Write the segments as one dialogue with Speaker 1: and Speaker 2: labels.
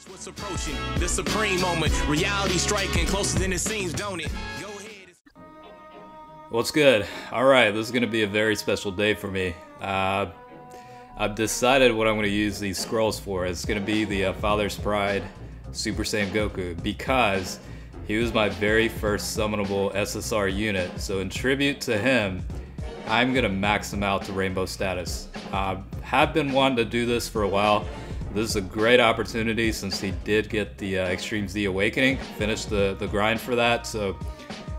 Speaker 1: What's approaching the supreme moment, reality striking closer than it seems, don't it? Go ahead.
Speaker 2: What's good? Alright, this is going to be a very special day for me. I've decided what I'm going to use these scrolls for. It's going to be the Father's Pride Super Saiyan Goku, because he was my very first summonable SSR unit. So in tribute to him, I'm going to max him out to rainbow status. Have been wanting to do this for a while. This is a great opportunity since he did get the Extreme Z Awakening, finished the grind for that. So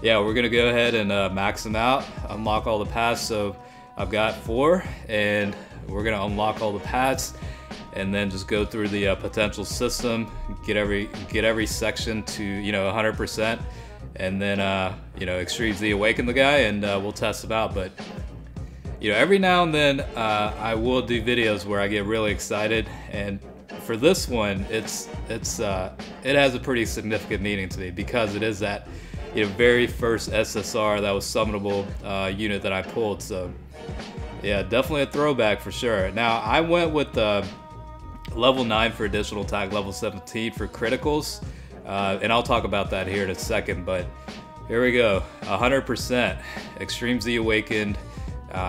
Speaker 2: yeah, we're gonna go ahead and max him out, unlock all the paths. So I've got 4, and we're gonna unlock all the paths and then just go through the potential system, get every section to 100%, and then Extreme Z Awaken the guy, and we'll test him out. But every now and then I will do videos where I get really excited, and for this one, it has a pretty significant meaning to me because it is that very first SSR that was summonable unit that I pulled. So yeah, definitely a throwback for sure. Now I went with level 9 for additional attack, level 17 for criticals, and I'll talk about that here in a second. But here we go, 100% Extreme Z Awakened.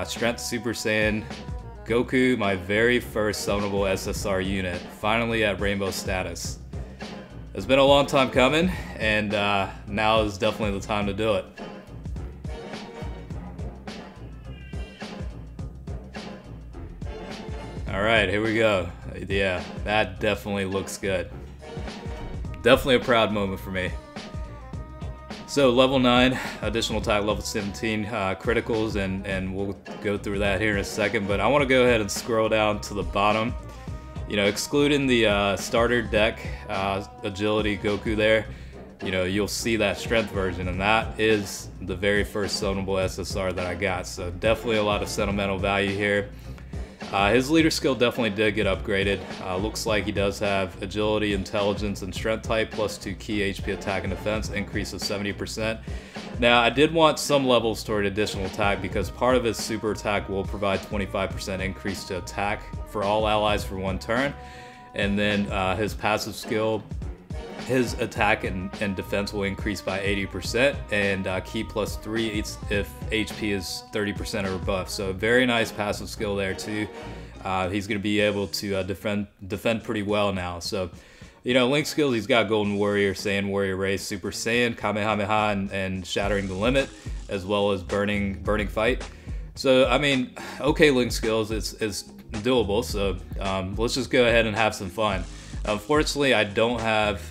Speaker 2: Strength Super Saiyan Goku, my very first summonable SSR unit, finally at rainbow status. It's been a long time coming, and now is definitely the time to do it. Alright, here we go. Yeah, that definitely looks good. Definitely a proud moment for me. So level 9, additional attack, level 17 criticals, and we'll go through that here in a second. But I want to go ahead and scroll down to the bottom. Excluding the starter deck agility Goku there, you'll see that strength version, and that is the very first summonable SSR that I got. So definitely a lot of sentimental value here. His leader skill definitely did get upgraded. Looks like he does have agility, intelligence, and strength type, plus 2 key HP attack and defense, increase of 70%. Now I did want some levels toward additional attack because part of his super attack will provide 25% increase to attack for all allies for 1 turn. And then his passive skill, his attack and defense will increase by 80%, and key plus 3 if HP is 30% or above. So a very nice passive skill there too. He's going to be able to defend pretty well now. So Link skills, he's got Golden Warrior, Saiyan Warrior Race, Super Saiyan, Kamehameha, and Shattering the Limit, as well as Burning Fight. So I mean, okay, Link skills, it's doable. So let's just go ahead and have some fun. Unfortunately, I don't have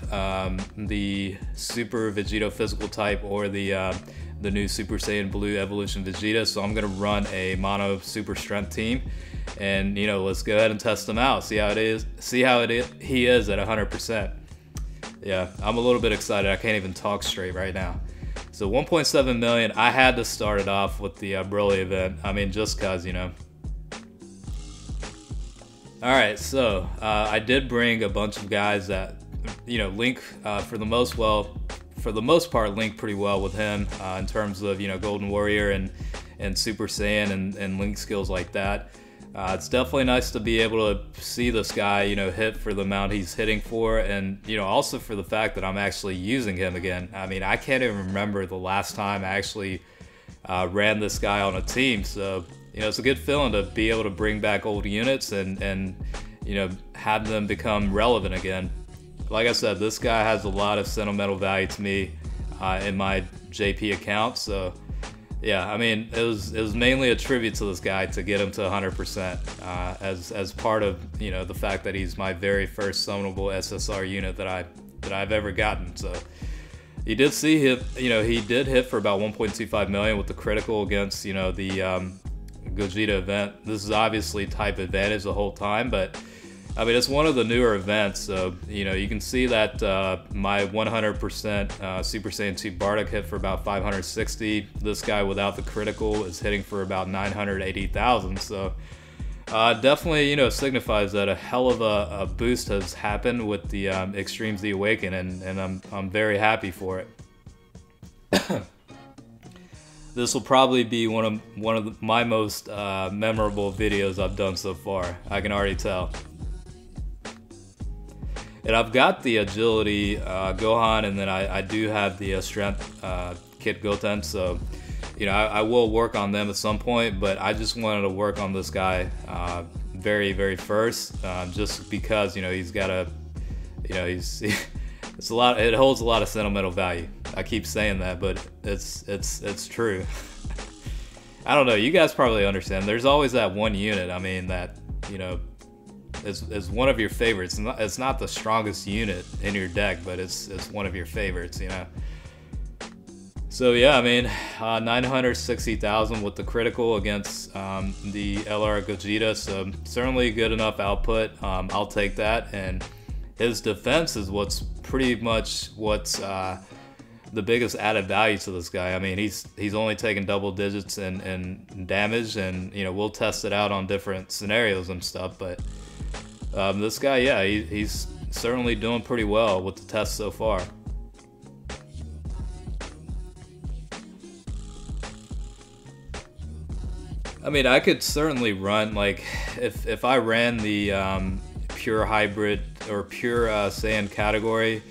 Speaker 2: the Super Vegito physical type or the new Super Saiyan Blue Evolution Vegeta, so I'm gonna run a mono super strength team, and let's go ahead and test him out. See how he is at 100%. Yeah, I'm a little bit excited. I can't even talk straight right now. So 1.7 million. I had to start it off with the Broly event. I mean, just cause Alright, so I did bring a bunch of guys that Link for the most part link pretty well with him in terms of Golden Warrior and Super Saiyan and Link skills like that. It's definitely nice to be able to see this guy hit for the amount he's hitting for, and also for the fact that I'm actually using him again. I mean, I can't even remember the last time I actually ran this guy on a team. So it's a good feeling to be able to bring back old units and have them become relevant again. Like I said, this guy has a lot of sentimental value to me in my JP account. So yeah, I mean, it was mainly a tribute to this guy to get him to 100% as part of the fact that he's my very first summonable SSR unit that I've ever gotten. So you did see him, he did hit for about 1.25 million with the critical against the Gogeta event. This is obviously type advantage the whole time, but I mean, it's one of the newer events, so you can see that my 100% Super Saiyan 2 Bardock hit for about 560. This guy without the critical is hitting for about 980,000. So definitely signifies that a hell of a boost has happened with the Extreme Z Awaken, and I'm very happy for it. This will probably be one of my most memorable videos I've done so far. I can already tell. And I've got the agility Gohan, and then I do have the strength Kid Goten, so you know, I will work on them at some point, but I just wanted to work on this guy very first, just because, you know, he's got a, you know, it's a lot, it holds a lot of sentimental value. I keep saying that, but it's true. I don't know, you guys probably understand. There's always that one unit, I mean, that, you know, is one of your favorites. It's not the strongest unit in your deck, but it's one of your favorites, you know. So yeah, I mean, 960,000 with the critical against the LR Gogeta, so certainly good enough output. I'll take that, and his defense is what's pretty much what's the biggest added value to this guy. I mean, he's only taking double digits in damage, and you know, we'll test it out on different scenarios and stuff, but this guy, yeah, he's certainly doing pretty well with the test so far. I mean, I could certainly run, like, if I ran the pure hybrid or pure Saiyan category,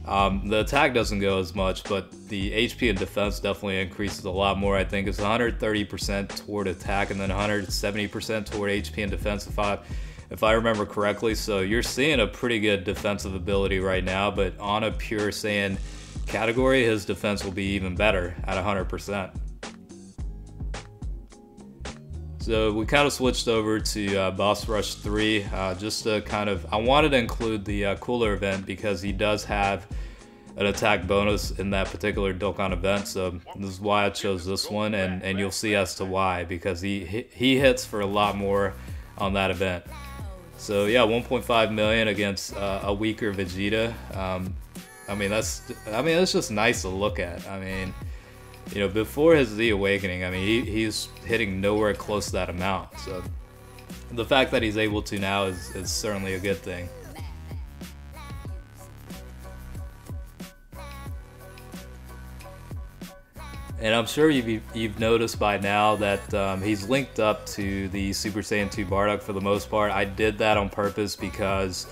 Speaker 2: the attack doesn't go as much, but the HP and defense definitely increases a lot more. I think it's 130% toward attack and then 170% toward HP and defense if I remember correctly. So you're seeing a pretty good defensive ability right now, but on a pure Saiyan category, his defense will be even better at 100%. So we kind of switched over to Boss Rush 3, just to kind of, I wanted to include the Cooler event because he does have an attack bonus in that particular Dokkan event, so this is why I chose this one, and you'll see as to why, because he hits for a lot more on that event. So yeah, 1.5 million against a weaker Vegeta. I mean, it's just nice to look at. I mean, you know, before his Z Awakening, I mean, he's hitting nowhere close to that amount. So the fact that he's able to now is certainly a good thing. And I'm sure you've noticed by now that he's linked up to the Super Saiyan 2 Bardock for the most part. I did that on purpose because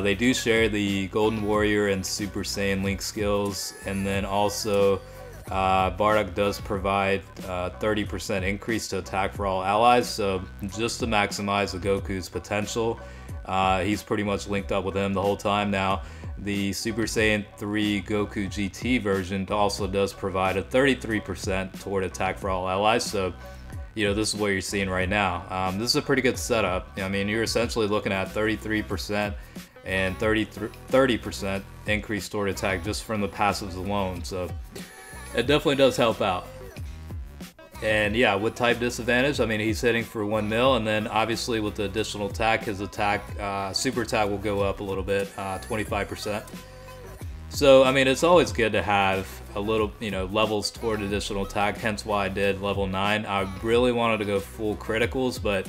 Speaker 2: they do share the Golden Warrior and Super Saiyan Link skills, and then also Bardock does provide 30% increase to attack for all allies, so just to maximize the Goku's potential, he's pretty much linked up with him the whole time. Now, the Super Saiyan 3 Goku GT version also does provide a 33% toward attack for all allies, so you know, this is what you're seeing right now. This is a pretty good setup. I mean, you're essentially looking at 33% and 30% increase toward attack just from the passives alone, so it definitely does help out. And yeah, with type disadvantage, I mean, he's hitting for 1 mil, and then obviously with the additional attack, his attack, super attack will go up a little bit, 25%. So, I mean, it's always good to have a little, you know, levels toward additional attack, hence why I did level 9. I really wanted to go full criticals, but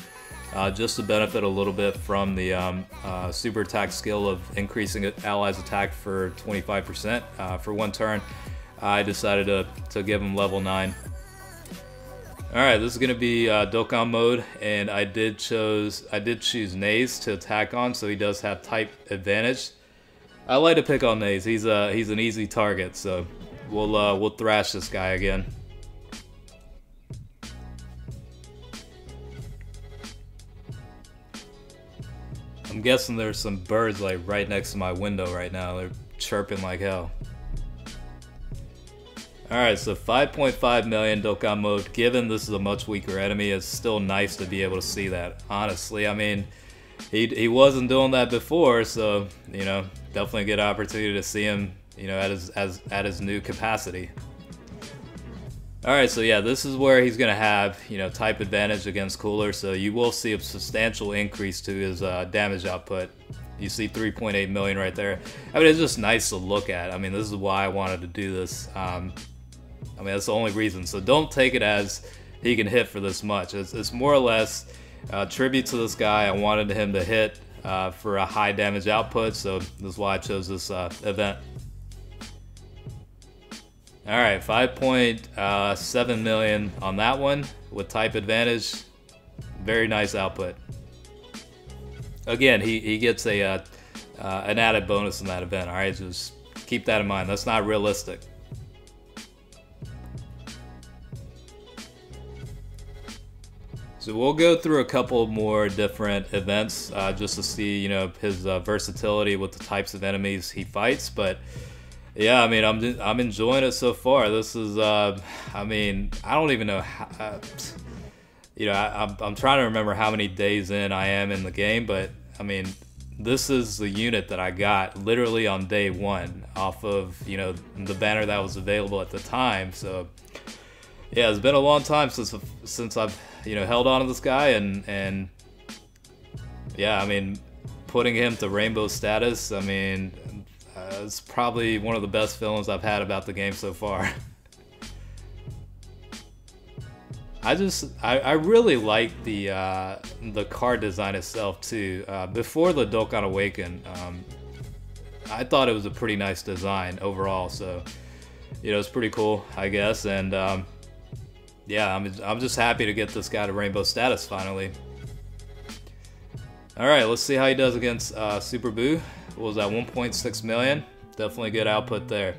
Speaker 2: just to benefit a little bit from the super attack skill of increasing allies attack for 25% for 1 turn, I decided to give him level 9. Alright, this is going to be Dokkan mode, and I did choose Naze to attack on, so he does have type advantage. I like to pick on Naze. He's an easy target, so we'll thrash this guy again. I'm guessing there's some birds like right next to my window right now. They're chirping like hell. Alright, so 5.5 million Dokkan mode. Given this is a much weaker enemy, it's still nice to be able to see that. Honestly, I mean, he wasn't doing that before, so you know, definitely a good opportunity to see him, you know, at his new capacity. Alright, so yeah, this is where he's gonna have, you know, type advantage against Cooler, so you will see a substantial increase to his damage output. You see 3.8 million right there. I mean, it's just nice to look at. I mean, this is why I wanted to do this. I mean, that's the only reason. So don't take it as he can hit for this much. It's more or less tribute to this guy. I wanted him to hit for a high damage output, so this is why I chose this event. Alright, 5.7 million on that one with type advantage. Very nice output. Again, he gets a an added bonus in that event. All right, just keep that in mind. That's not realistic. So we'll go through a couple more different events just to see, you know, his versatility with the types of enemies he fights. But yeah, I mean, I'm enjoying it so far. This is, I mean, I don't even know how, you know, I'm trying to remember how many days in I am in the game, but I mean, this is the unit that I got literally on day 1 off of, you know, the banner that was available at the time. So yeah, it's been a long time since I've, you know, held on to this guy, and yeah, I mean, putting him to rainbow status, I mean, it's probably one of the best feelings I've had about the game so far. I really like the card design itself too. Before the Dokkan Awaken, I thought it was a pretty nice design overall. So, you know, it's pretty cool, I guess. And yeah, I'm just happy to get this guy to rainbow status finally. All right, let's see how he does against Super Boo. What was that, 1.6 million? Definitely good output there.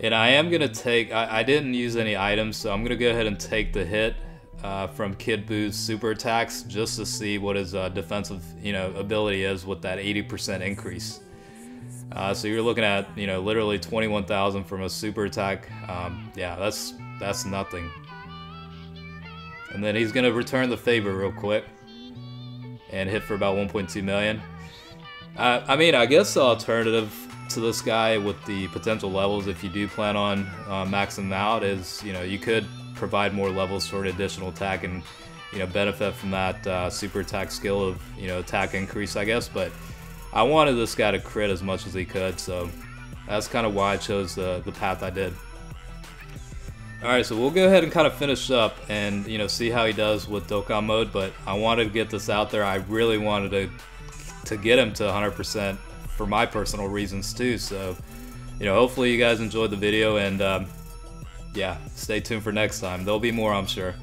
Speaker 2: And I am gonna take, I didn't use any items, so I'm gonna go ahead and take the hit from Kid Boo's super attacks just to see what his defensive, you know, ability is with that 80% increase. So you're looking at, you know, literally 21,000 from a super attack. Yeah, that's nothing. And then he's gonna return the favor real quick and hit for about 1.2 million. I mean, I guess the alternative to this guy with the potential levels, if you do plan on maxing them out, is, you know, you could provide more levels for an additional attack and, you know, benefit from that super attack skill of, you know, attack increase, I guess. But I wanted this guy to crit as much as he could, so that's kind of why I chose the path I did. Alright, so we'll go ahead and kind of finish up and, you know, see how he does with Dokkan mode, but I wanted to get this out there. I really wanted to get him to 100% for my personal reasons too, so, you know, hopefully you guys enjoyed the video, and yeah, stay tuned for next time. There'll be more, I'm sure.